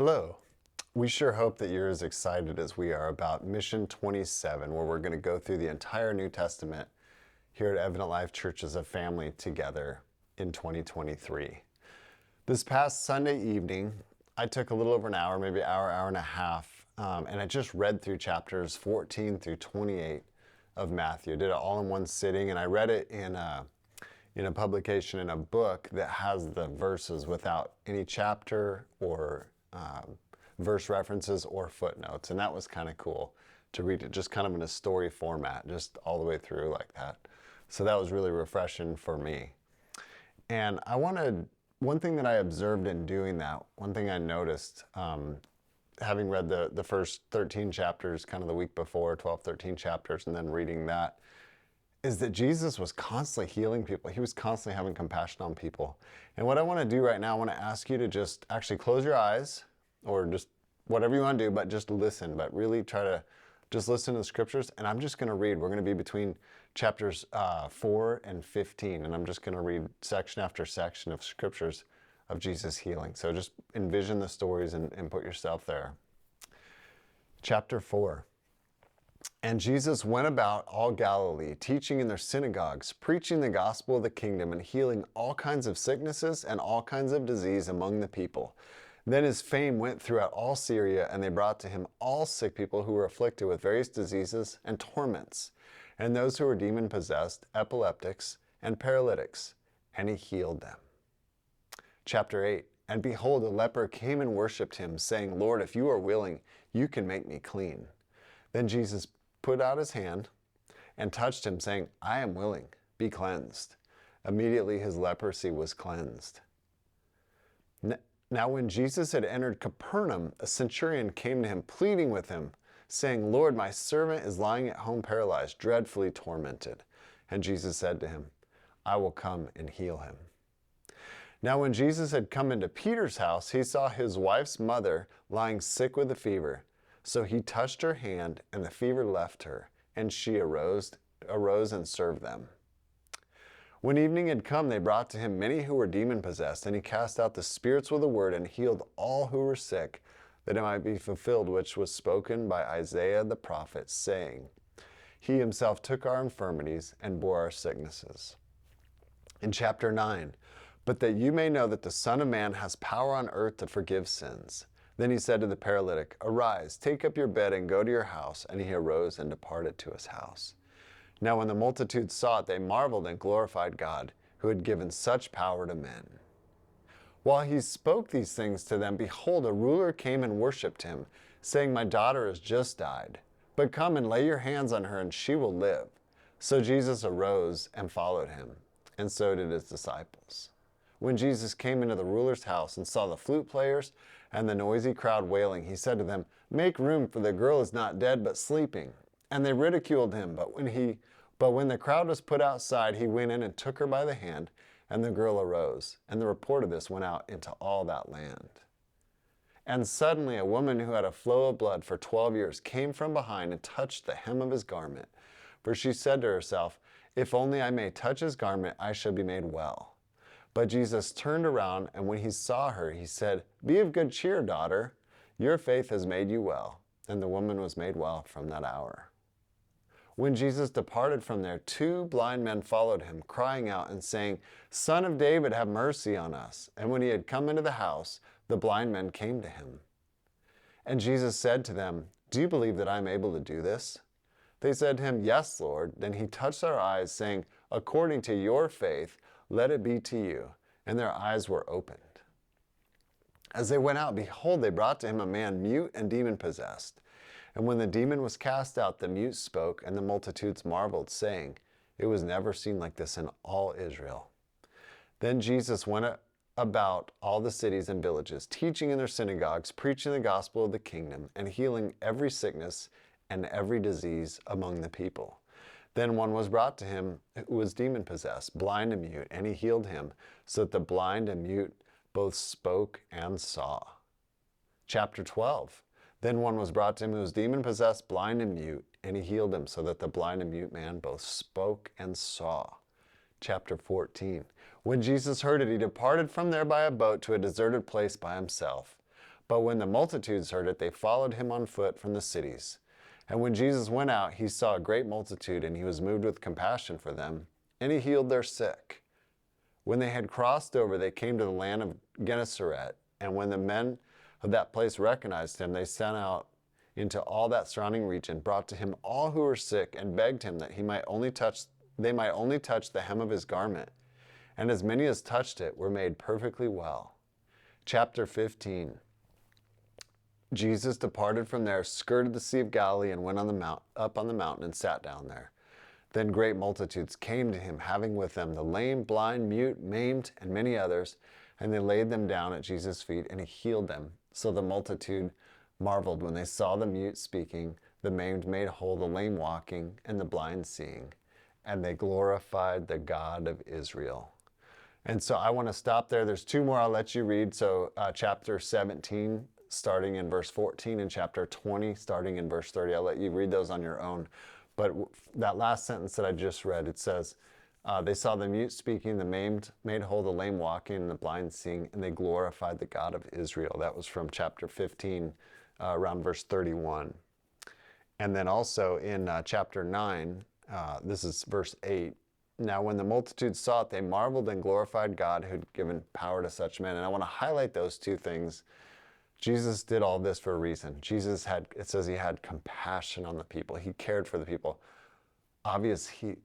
Hello. We sure hope that you're as excited as we are about Mission 27, where we're going to go through the entire New Testament here at Evident Life Church as a family together in 2023. This past Sunday evening, I took a little over an hour, maybe hour and a half, and I just read through chapters 14 through 28 of Matthew. I did it all in one sitting, and I read it in a publication in a book that has the verses without any chapter or verse references or footnotes, and that was kind of cool to read it just kind of in a story format, just all the way through like that. So that was really refreshing for me. And one thing that I observed in doing that, one thing I noticed, having read the first 13 chapters kind of the week before, 12, 13 chapters, and then reading that, is that Jesus was constantly healing people. He was constantly having compassion on people. And what I want to do right now, I want to ask you to just actually close your eyes, or just whatever you want to do, but just listen, but really try to just listen to the scriptures. And I'm just going to read. We're going to be between chapters 4 and 15, and I'm just going to read section after section of scriptures of Jesus healing. So just envision the stories and put yourself there. Chapter 4. And Jesus went about all Galilee, teaching in their synagogues, preaching the gospel of the kingdom, and healing all kinds of sicknesses and all kinds of disease among the people. Then his fame went throughout all Syria, and they brought to him all sick people who were afflicted with various diseases and torments, and those who were demon-possessed, epileptics, and paralytics, and he healed them. Chapter 8. And behold, a leper came and worshipped him, saying, Lord, if you are willing, you can make me clean. Then Jesus put out his hand and touched him, saying, I am willing, be cleansed. Immediately his leprosy was cleansed. Now when Jesus had entered Capernaum, a centurion came to him, pleading with him, saying, Lord, my servant is lying at home paralyzed, dreadfully tormented. And Jesus said to him, I will come and heal him. Now when Jesus had come into Peter's house, he saw his wife's mother lying sick with a fever. So he touched her hand, and the fever left her, and she arose and served them. When evening had come, they brought to him many who were demon-possessed, and he cast out the spirits with a word and healed all who were sick, that it might be fulfilled which was spoken by Isaiah the prophet, saying, He himself took our infirmities and bore our sicknesses. In chapter 9, but that you may know that the Son of Man has power on earth to forgive sins. Then he said to the paralytic, Arise, take up your bed and go to your house. And he arose and departed to his house. Now when the multitude saw it, they marveled and glorified God, who had given such power to men. While he spoke these things to them, behold, a ruler came and worshipped him, saying, My daughter has just died, but come and lay your hands on her, and she will live. So Jesus arose and followed him, and so did his disciples. When Jesus came into the ruler's house and saw the flute players and the noisy crowd wailing, he said to them, Make room, for the girl is not dead, but sleeping. And they ridiculed him, but when the crowd was put outside, he went in and took her by the hand, and the girl arose. And the report of this went out into all that land. And suddenly a woman who had a flow of blood for 12 years came from behind and touched the hem of his garment. For she said to herself, If only I may touch his garment, I shall be made well. But Jesus turned around, and when he saw her, he said, Be of good cheer, daughter. Your faith has made you well. And the woman was made well from that hour. When Jesus departed from there, 2 blind men followed him, crying out and saying, Son of David, have mercy on us. And when he had come into the house, the blind men came to him. And Jesus said to them, Do you believe that I am able to do this? They said to him, Yes, Lord. Then he touched their eyes, saying, According to your faith, let it be to you. And their eyes were opened. As they went out, behold, they brought to him a man mute and demon-possessed. And when the demon was cast out, the mute spoke, and the multitudes marveled, saying, It was never seen like this in all Israel. Then Jesus went about all the cities and villages, teaching in their synagogues, preaching the gospel of the kingdom, and healing every sickness and every disease among the people. Then one was brought to him who was demon-possessed, blind and mute, and he healed him, so that the blind and mute both spoke and saw. Chapter 12. Then one was brought to him who was demon-possessed, blind and mute, and he healed him, so that the blind and mute man both spoke and saw. Chapter 14. When Jesus heard it, he departed from there by a boat to a deserted place by himself. But when the multitudes heard it, they followed him on foot from the cities. And when Jesus went out, he saw a great multitude, and he was moved with compassion for them, and he healed their sick. When they had crossed over, they came to the land of Gennesaret, and when the men of that place recognized him, they sent out into all that surrounding region, brought to him all who were sick, and begged him that they might only touch the hem of his garment. And as many as touched it were made perfectly well. Chapter 15. Jesus departed from there, skirted the Sea of Galilee, and went up on the mountain and sat down there. Then great multitudes came to him, having with them the lame, blind, mute, maimed, and many others, and they laid them down at Jesus' feet, and he healed them. So the multitude marveled when they saw the mute speaking, the maimed made whole, the lame walking, and the blind seeing. And they glorified the God of Israel. And so I want to stop there. There's two more I'll let you read. So chapter 17, starting in verse 14, and chapter 20, starting in verse 30. I'll let you read those on your own. But that last sentence that I just read, it says, they saw the mute speaking, the maimed made whole, the lame walking, and the blind seeing, and they glorified the God of Israel. That was from chapter 15, around verse 31. And then also in chapter 9, this is verse 8. Now when the multitude saw it, they marveled and glorified God who had given power to such men. And I want to highlight those two things. Jesus did all this for a reason. It says he had compassion on the people. He cared for the people. Obviously,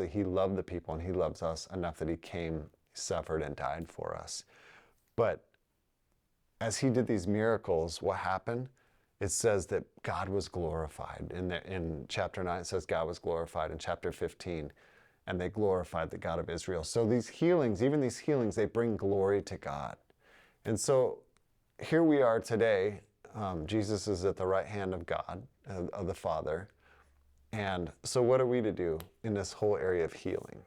he loved the people, and he loves us enough that he came, suffered, and died for us. But as he did these miracles, what happened? It says that God was glorified. In chapter 9, it says God was glorified. In chapter 15, and they glorified the God of Israel. So these healings, even these healings, they bring glory to God. And so here we are today. Jesus is at the right hand of God, of the Father. And so what are we to do in this whole area of healing?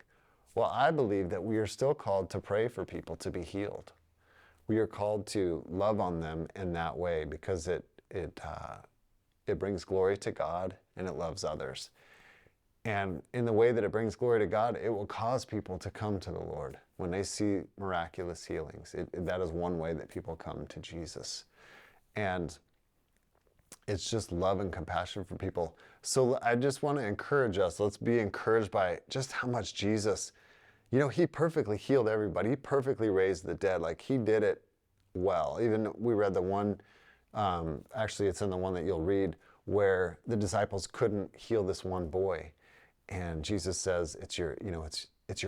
Well, I believe that we are still called to pray for people to be healed. We are called to love on them in that way because it brings glory to God and it loves others. And in the way that it brings glory to God, it will cause people to come to the Lord when they see miraculous healings. That is one way that people come to Jesus. And it's just love and compassion for people. So I just want to encourage us. Let's be encouraged by just how much Jesus, he perfectly healed everybody. He perfectly raised the dead. Like he did it well. Even we read the one, actually it's in the one that you'll read, where the disciples couldn't heal this one boy. And Jesus says, it's your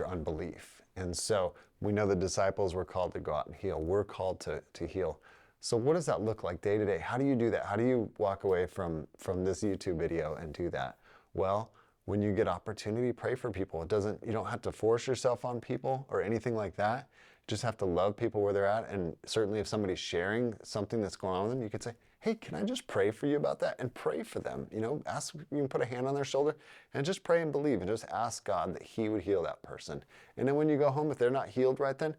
unbelief. And so we know the disciples were called to go out and heal. We're called to heal. So what does that look like day to day? How do you do that? How do you walk away from this YouTube video and do that? Well, when you get opportunity, pray for people. You don't have to force yourself on people or anything like that. You just have to love people where they're at. And certainly if somebody's sharing something that's going on with them, you could say, hey, can I just pray for you about that? And pray for them. You can put a hand on their shoulder and just pray and believe and just ask God that he would heal that person. And then when you go home, if they're not healed right then,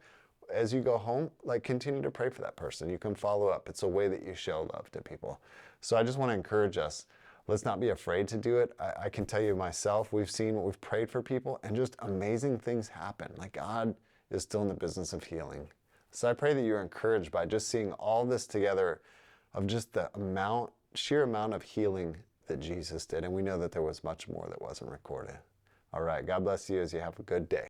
as you go home, continue to pray for that person. You can follow up. It's a way that you show love to people. So I just want to encourage us. Let's not be afraid to do it. I can tell you myself, we've seen what we've prayed for people and just amazing things happen. God is still in the business of healing. So I pray that you're encouraged by just seeing all this together of just the sheer amount of healing that Jesus did. And we know that there was much more that wasn't recorded. All right. God bless you as you have a good day.